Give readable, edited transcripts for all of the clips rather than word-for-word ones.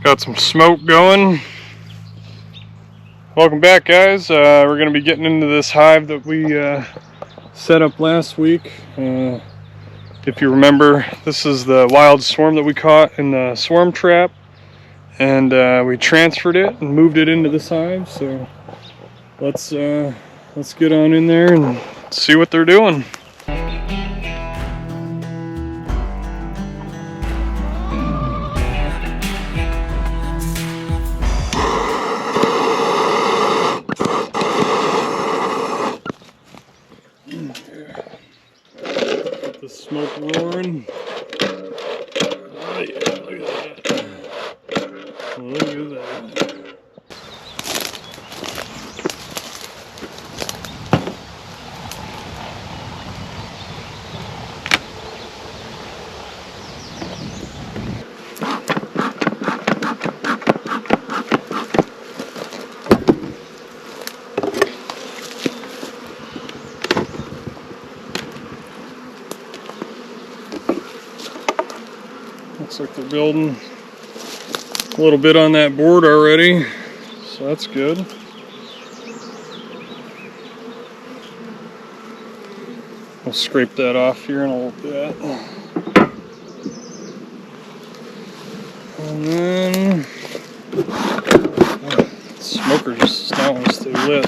Got some smoke going. Welcome back, guys. We're going to be getting into this hive that we set up last week. If you remember, this is the wild swarm that we caught in the swarm trap, and we transferred it and moved it into this hive. So let's get on in there and see what they're doing. Get the smoke roaring. Oh yeah, look at that. Look at that. Looks like they're building a little bit on that board already, so that's good. We'll scrape that off here in a little bit. And then smoker just does not want to stay lit.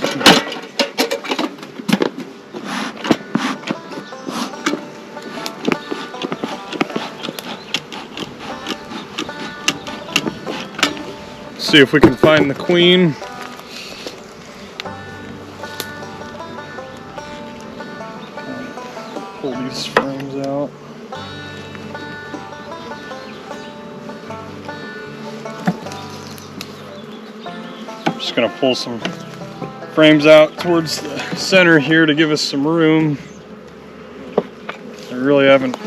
See if we can find the queen. Pull these frames out. I'm just going to pull some frames out towards the center here to give us some room. I really haven't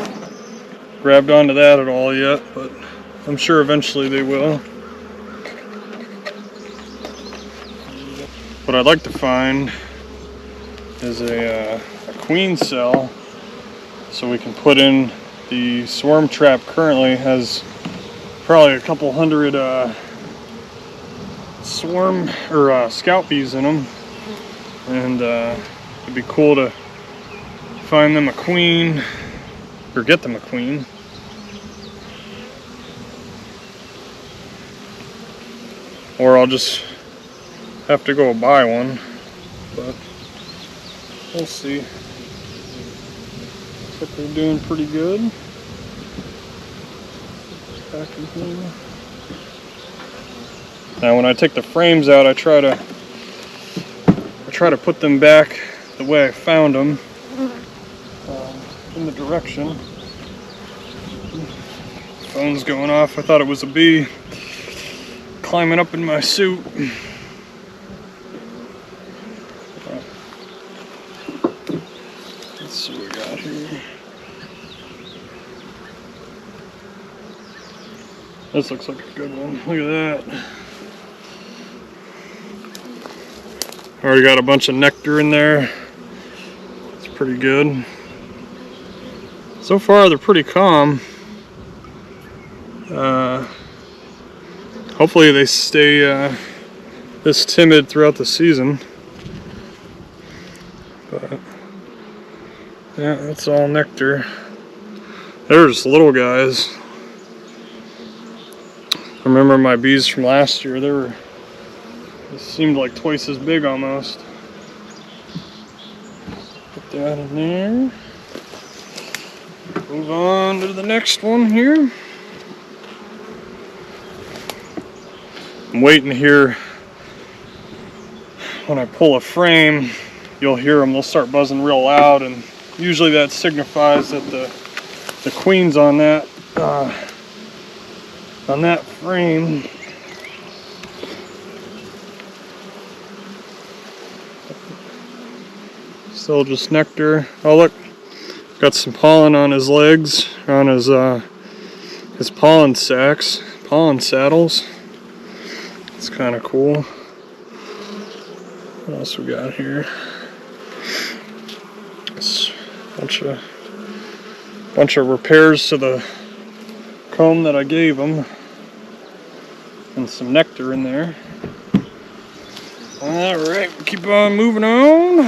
grabbed onto that at all yet, but I'm sure eventually they will. What I'd like to find is a queen cell, so we can put in the swarm trap. Currently has probably a couple hundred swarm or scout bees in them, and it'd be cool to find them a queen or get them a queen. Or I'll just have to go buy one, but we'll see. Looks like they're doing pretty good. Back in here. Now, when I take the frames out, I try to put them back the way I found them, in the direction. Phone's going off. I thought it was a bee climbing up in my suit. Let's see what we got here. This looks like a good one. Look at that. Already got a bunch of nectar in there. It's pretty good. So far they're pretty calm. Hopefully they stay this timid throughout the season. But yeah, that's all nectar. There's little guys. I remember my bees from last year. They seemed like twice as big almost. Put that in there. Move on to the next one here. I'm waiting to hear when I pull a frame, you'll hear them, they'll start buzzing real loud, and usually that signifies that the queen's on that frame. Still just nectar. Oh look, got some pollen on his legs, on his pollen sacs, pollen saddles. It's kind of cool. What else we got here? It's a bunch of repairs to the comb that I gave him. and some nectar in there. Alright, keep on moving on.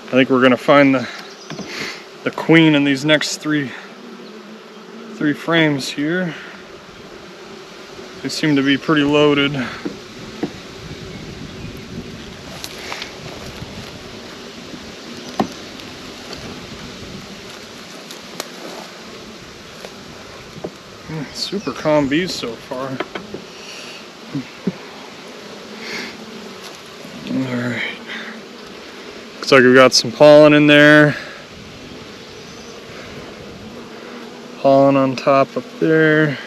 I think we're gonna find the queen in these next three frames here. They seem to be pretty loaded. Super calm bees so far. Alright. Looks like we've got some pollen in there. Pollen on top up there.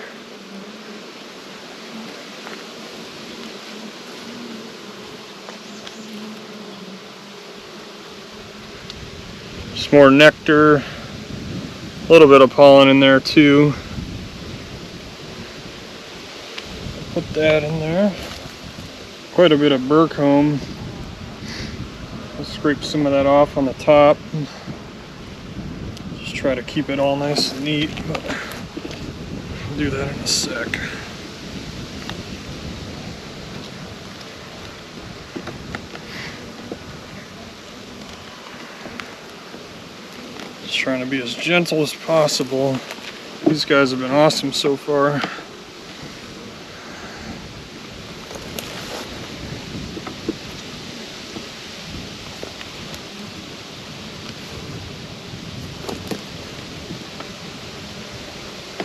Just more nectar. A little bit of pollen in there too. Put that in there. Quite a bit of burr comb. I'll scrape some of that off on the top. Just try to keep it all nice and neat, but I'll do that in a sec. Just trying to be as gentle as possible. These guys have been awesome so far.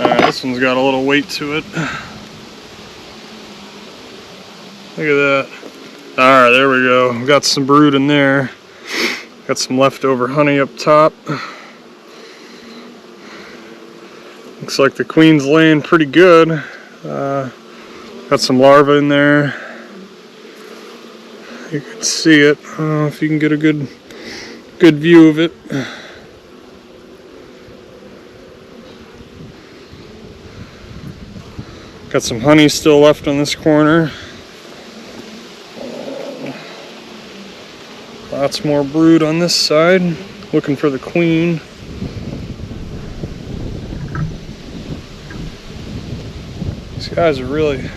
Alright, this one's got a little weight to it. Look at that. Alright, there we go. We got some brood in there. Got some leftover honey up top. Looks like the queen's laying pretty good. Got some larvae in there. You can see it. I don't know if you can get a good view of it. Got some honey still left on this corner. Lots more brood on this side. Looking for the queen. These guys are really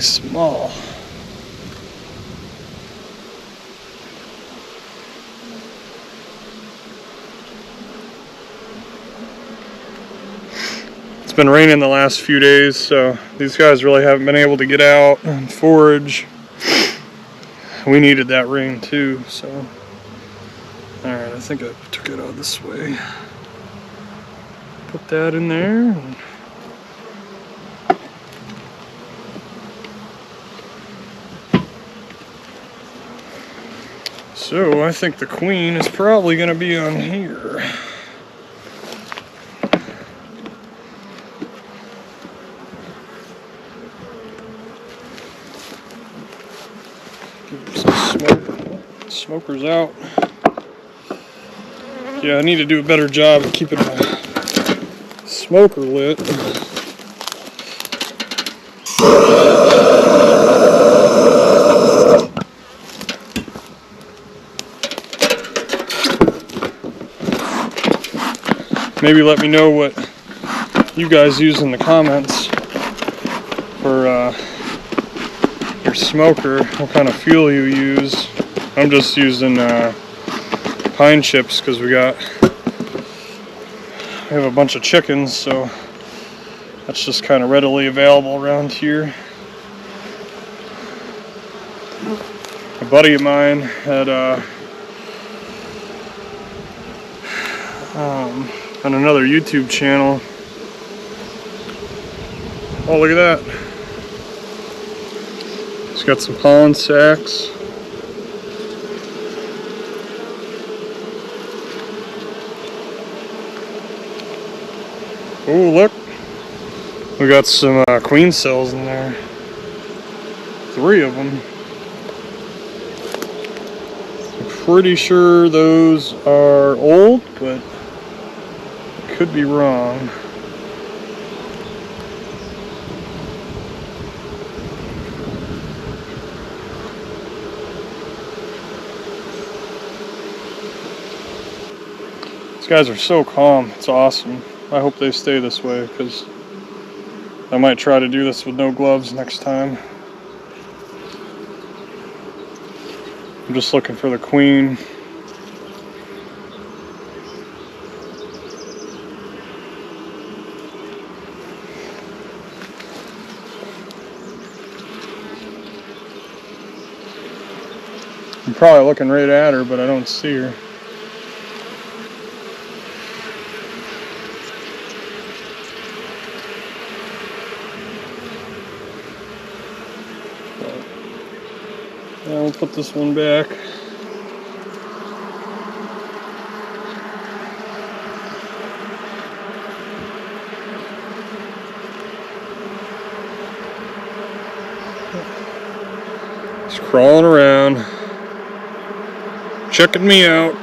small. It's been raining the last few days, so these guys really haven't been able to get out and forage. We needed that rain too, so. Alright, I think I took it out this way. Put that in there. So I think the queen is probably going to be on here. Smokers out. Yeah, I need to do a better job of keeping my smoker lit. Maybe let me know what you guys use in the comments for your smoker, what kind of fuel you use. I'm just using pine chips because we have a bunch of chickens, so that's just kind of readily available around here. A buddy of mine had on another YouTube channel. Oh, look at that. He's got some pollen sacs. Oh, look. We got some queen cells in there. 3 of them. I'm pretty sure those are old, but I could be wrong. These guys are so calm. It's awesome. I hope they stay this way, because I might try to do this with no gloves next time. I'm just looking for the queen. I'm probably looking right at her, but I don't see her. Yeah, we'll put this one back. It's crawling around, checking me out.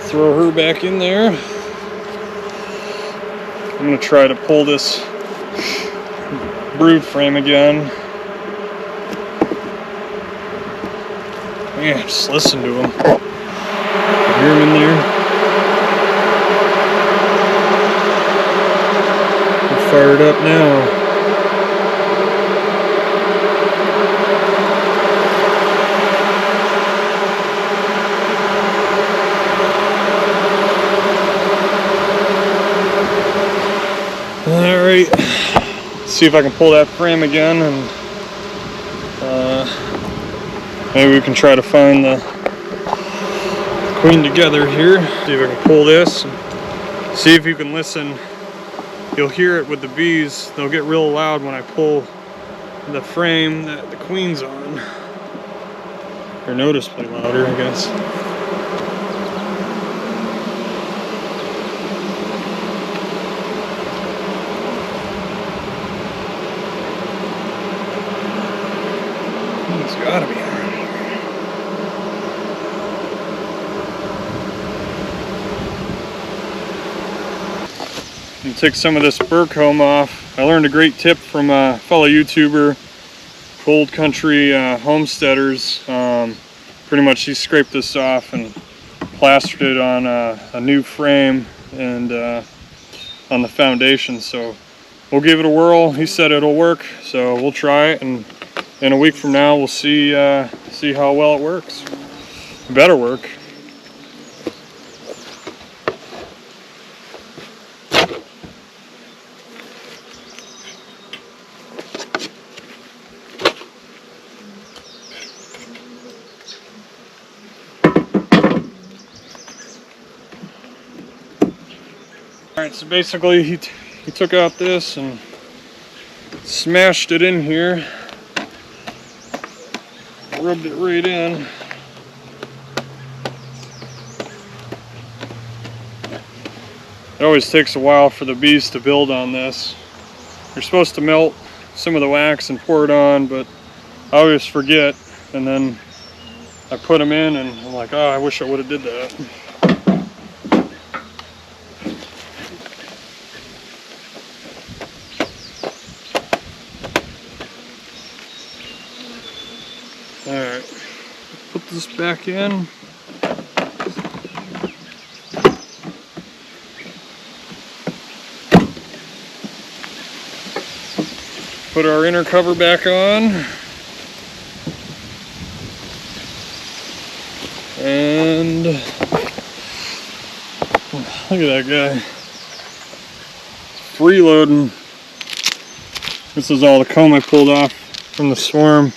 Throw her back in there. I'm gonna try to pull this brood frame again. Yeah, just listen to him. Hear him in there. I'm fired up now. Alright, see if I can pull that frame again, and maybe we can try to find the queen together here. See if I can pull this, and see if you can listen. You'll hear it with the bees. They'll get real loud when I pull the frame that the queen's on. They're noticeably louder, I guess. It's gotta be around here. I'm gonna take some of this burr comb off. I learned a great tip from a fellow YouTuber, Cold Country Homesteaders. Pretty much he scraped this off and plastered it on a new frame and on the foundation. So we'll give it a whirl. He said it'll work, so we'll try it, and in a week from now we'll see how well it works. It better work. Alright, so basically he took out this and smashed it in here. Rubbed it right in. It always takes a while for the bees to build on this. You're supposed to melt some of the wax and pour it on, but I always forget, and then I put them in and I'm like, oh, I wish I would have did that. Alright, put this back in. Put our inner cover back on. And look at that guy. Freeloading. This is all the comb I pulled off from the swarm.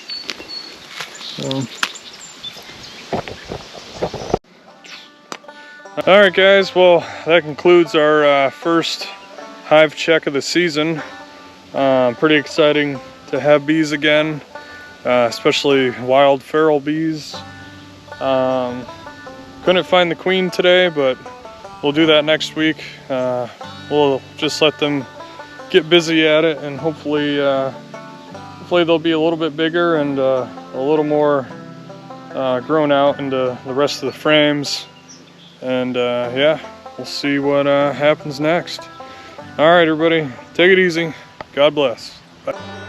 Alright guys, well that concludes our first hive check of the season. Pretty exciting to have bees again, especially wild feral bees. Couldn't find the queen today, but we'll do that next week. We'll just let them get busy at it, and hopefully they'll be a little bit bigger and a little more grown out into the rest of the frames. And yeah, we'll see what happens next. All right, everybody, take it easy. God bless. Bye.